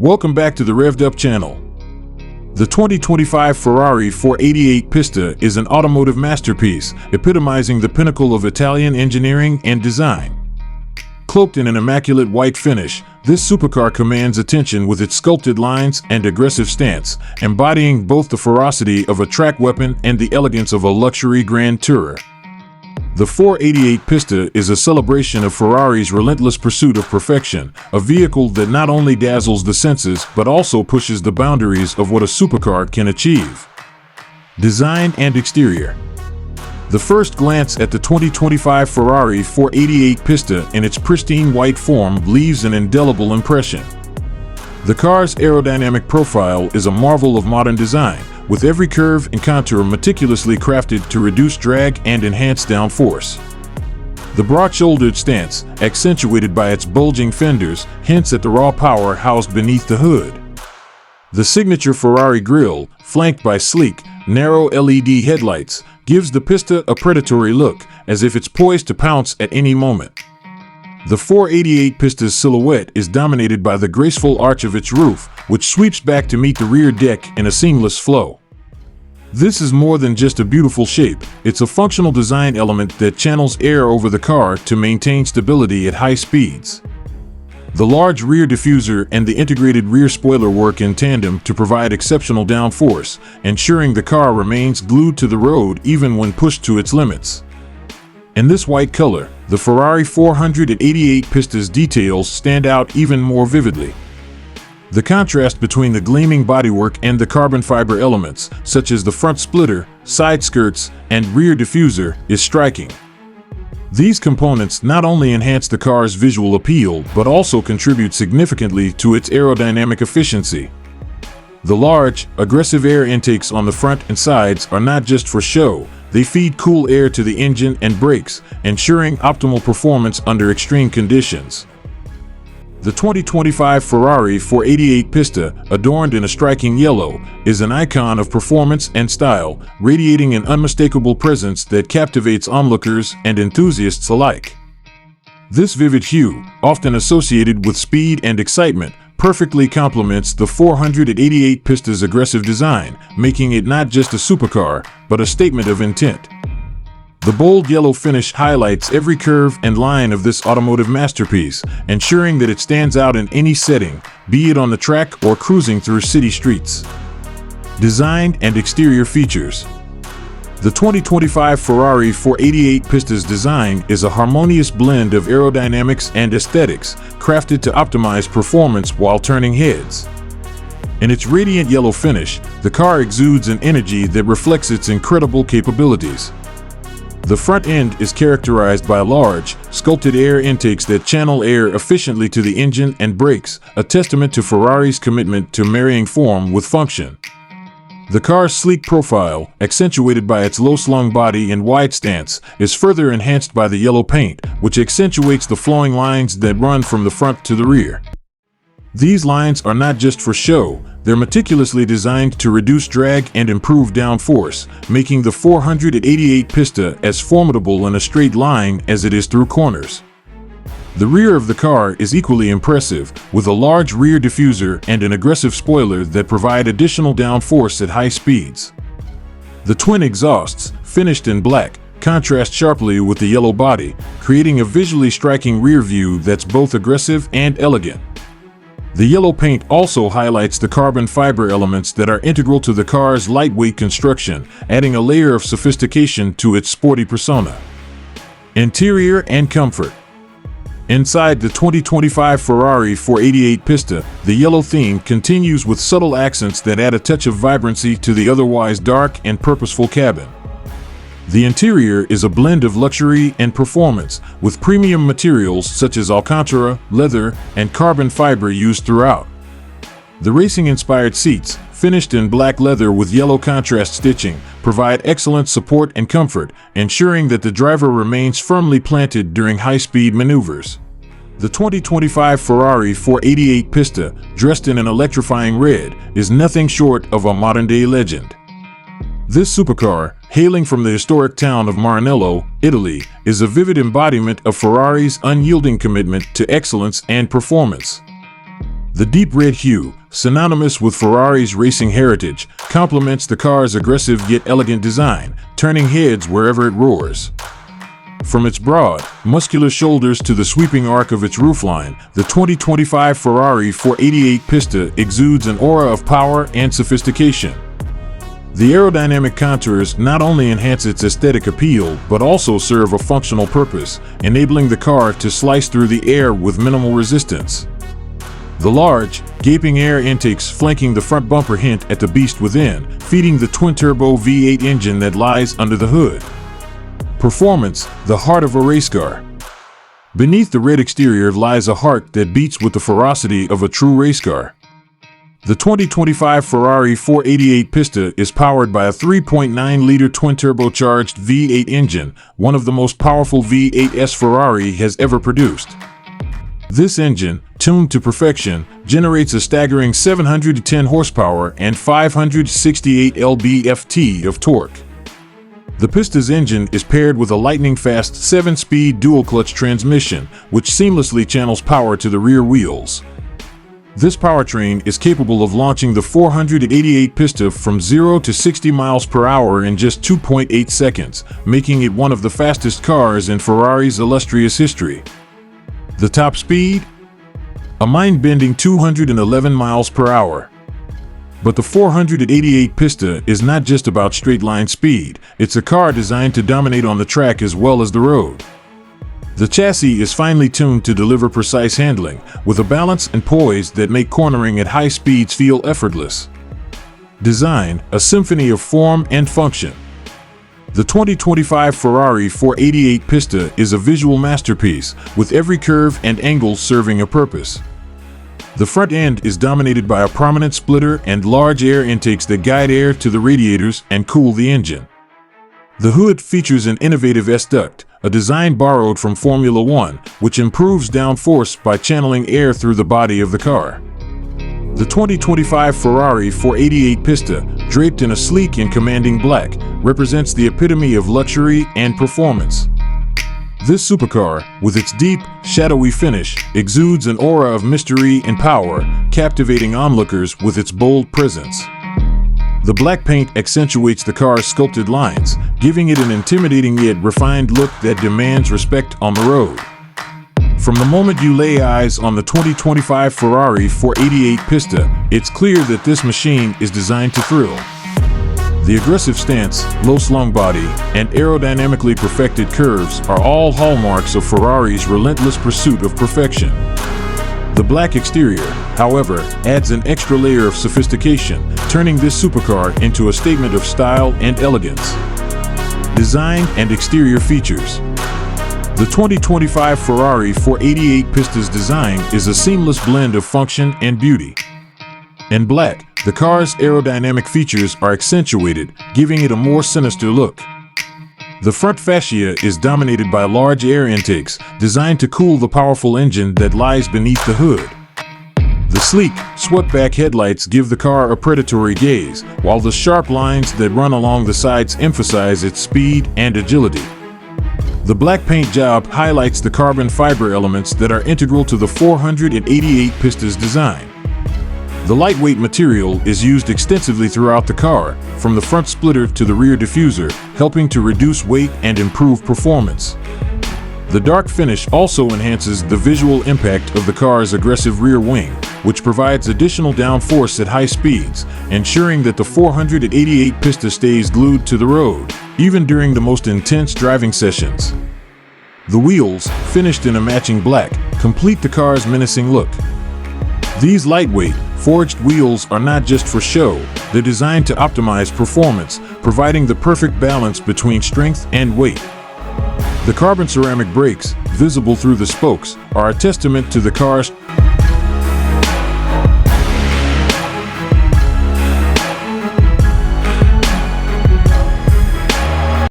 Welcome back to the Revved Up channel. The 2025 Ferrari 488 Pista is an automotive masterpiece, epitomizing the pinnacle of Italian engineering and design. Cloaked in an immaculate white finish, this supercar commands attention with its sculpted lines and aggressive stance, embodying both the ferocity of a track weapon and the elegance of a luxury grand tourer. The 488 Pista is a celebration of Ferrari's relentless pursuit of perfection, a vehicle that not only dazzles the senses but also pushes the boundaries of what a supercar can achieve. Design and exterior. The first glance at the 2025 Ferrari 488 Pista in its pristine white form leaves an indelible impression. The car's aerodynamic profile is a marvel of modern design, with every curve and contour meticulously crafted to reduce drag and enhance downforce. The broad-shouldered stance, accentuated by its bulging fenders, hints at the raw power housed beneath the hood. The signature Ferrari grille, flanked by sleek, narrow LED headlights, gives the Pista a predatory look, as if it's poised to pounce at any moment. The 488 Pista's silhouette is dominated by the graceful arch of its roof, which sweeps back to meet the rear deck in a seamless flow. This is more than just a beautiful shape, it's a functional design element that channels air over the car to maintain stability at high speeds. The large rear diffuser and the integrated rear spoiler work in tandem to provide exceptional downforce, ensuring the car remains glued to the road even when pushed to its limits. In this white color, the Ferrari 488 Pista's details stand out even more vividly. The contrast between the gleaming bodywork and the carbon fiber elements, such as the front splitter, side skirts, and rear diffuser, is striking. These components not only enhance the car's visual appeal but also contribute significantly to its aerodynamic efficiency. The large, aggressive air intakes on the front and sides are not just for show. They feed cool air to the engine and brakes, ensuring optimal performance under extreme conditions. The 2025 Ferrari 488 Pista, adorned in a striking yellow, is an icon of performance and style, radiating an unmistakable presence that captivates onlookers and enthusiasts alike. This vivid hue, often associated with speed and excitement, perfectly complements the 488 Pista's aggressive design, making it not just a supercar, but a statement of intent. The bold yellow finish highlights every curve and line of this automotive masterpiece, ensuring that it stands out in any setting, be it on the track or cruising through city streets. Design and exterior features. The 2025 Ferrari 488 Pista's design is a harmonious blend of aerodynamics and aesthetics, crafted to optimize performance while turning heads. In its radiant yellow finish, the car exudes an energy that reflects its incredible capabilities. The front end is characterized by large, sculpted air intakes that channel air efficiently to the engine and brakes, a testament to Ferrari's commitment to marrying form with function. The car's sleek profile, accentuated by its low-slung body and wide stance, is further enhanced by the yellow paint, which accentuates the flowing lines that run from the front to the rear. These lines are not just for show, they're meticulously designed to reduce drag and improve downforce, making the 488 Pista as formidable in a straight line as it is through corners. The rear of the car is equally impressive, with a large rear diffuser and an aggressive spoiler that provide additional downforce at high speeds. The twin exhausts, finished in black, contrast sharply with the yellow body, creating a visually striking rear view that's both aggressive and elegant. The yellow paint also highlights the carbon fiber elements that are integral to the car's lightweight construction, adding a layer of sophistication to its sporty persona. Interior and comfort. Inside the 2025 Ferrari 488 Pista, the yellow theme continues with subtle accents that add a touch of vibrancy to the otherwise dark and purposeful cabin. The interior is a blend of luxury and performance, with premium materials such as Alcantara, leather, and carbon fiber used throughout. The racing-inspired seats, finished in black leather with yellow contrast stitching, provide excellent support and comfort, ensuring that the driver remains firmly planted during high-speed maneuvers. The 2025 Ferrari 488 Pista, dressed in an electrifying red, is nothing short of a modern-day legend. This supercar, hailing from the historic town of Maranello, Italy, is a vivid embodiment of Ferrari's unyielding commitment to excellence and performance. The deep red hue, synonymous with Ferrari's racing heritage, complements the car's aggressive yet elegant design, turning heads wherever it roars. From its broad, muscular shoulders to the sweeping arc of its roofline, the 2025 Ferrari 488 Pista exudes an aura of power and sophistication. The aerodynamic contours not only enhance its aesthetic appeal, but also serve a functional purpose, enabling the car to slice through the air with minimal resistance. The large, gaping air intakes flanking the front bumper hint at the beast within, feeding the twin-turbo V8 engine that lies under the hood. Performance, the heart of a race car. Beneath the red exterior lies a heart that beats with the ferocity of a true race car. The 2025 Ferrari 488 Pista is powered by a 3.9-liter twin-turbocharged V8 engine, one of the most powerful V8s Ferrari has ever produced. This engine, tuned to perfection, generates a staggering 710 horsepower and 568 lb-ft of torque. The Pista's engine is paired with a lightning-fast 7-speed dual-clutch transmission, which seamlessly channels power to the rear wheels. This powertrain is capable of launching the 488 Pista from 0 to 60 miles per hour in just 2.8 seconds, making it one of the fastest cars in Ferrari's illustrious history. The top speed? A mind-bending 211 miles per hour. But the 488 Pista is not just about straight-line speed, it's a car designed to dominate on the track as well as the road. The chassis is finely tuned to deliver precise handling, with a balance and poise that make cornering at high speeds feel effortless. Design, a symphony of form and function. The 2025 Ferrari 488 Pista is a visual masterpiece, with every curve and angle serving a purpose. The front end is dominated by a prominent splitter and large air intakes that guide air to the radiators and cool the engine. The hood features an innovative S-duct, a design borrowed from Formula One, which improves downforce by channeling air through the body of the car. The 2025 Ferrari 488 Pista, draped in a sleek and commanding black, represents the epitome of luxury and performance. This supercar, with its deep, shadowy finish, exudes an aura of mystery and power, captivating onlookers with its bold presence. The black paint accentuates the car's sculpted lines, giving it an intimidating yet refined look that demands respect on the road. From the moment you lay eyes on the 2025 Ferrari 488 Pista, it's clear that this machine is designed to thrill. The aggressive stance, low-slung body, and aerodynamically perfected curves are all hallmarks of Ferrari's relentless pursuit of perfection. The black exterior, however, adds an extra layer of sophistication, turning this supercar into a statement of style and elegance. Design and exterior features. The 2025 Ferrari 488 Pista's design is a seamless blend of function and beauty. In black, the car's aerodynamic features are accentuated, giving it a more sinister look. The front fascia is dominated by large air intakes, designed to cool the powerful engine that lies beneath the hood. The sleek, swept-back headlights give the car a predatory gaze, while the sharp lines that run along the sides emphasize its speed and agility. The black paint job highlights the carbon fiber elements that are integral to the 488 Pista's design. The lightweight material is used extensively throughout the car, from the front splitter to the rear diffuser, helping to reduce weight and improve performance. The dark finish also enhances the visual impact of the car's aggressive rear wing, which provides additional downforce at high speeds, ensuring that the 488 Pista stays glued to the road, even during the most intense driving sessions. The wheels, finished in a matching black, complete the car's menacing look. These lightweight, forged wheels are not just for show, they're designed to optimize performance, providing the perfect balance between strength and weight. The carbon ceramic brakes, visible through the spokes, are a testament to the car's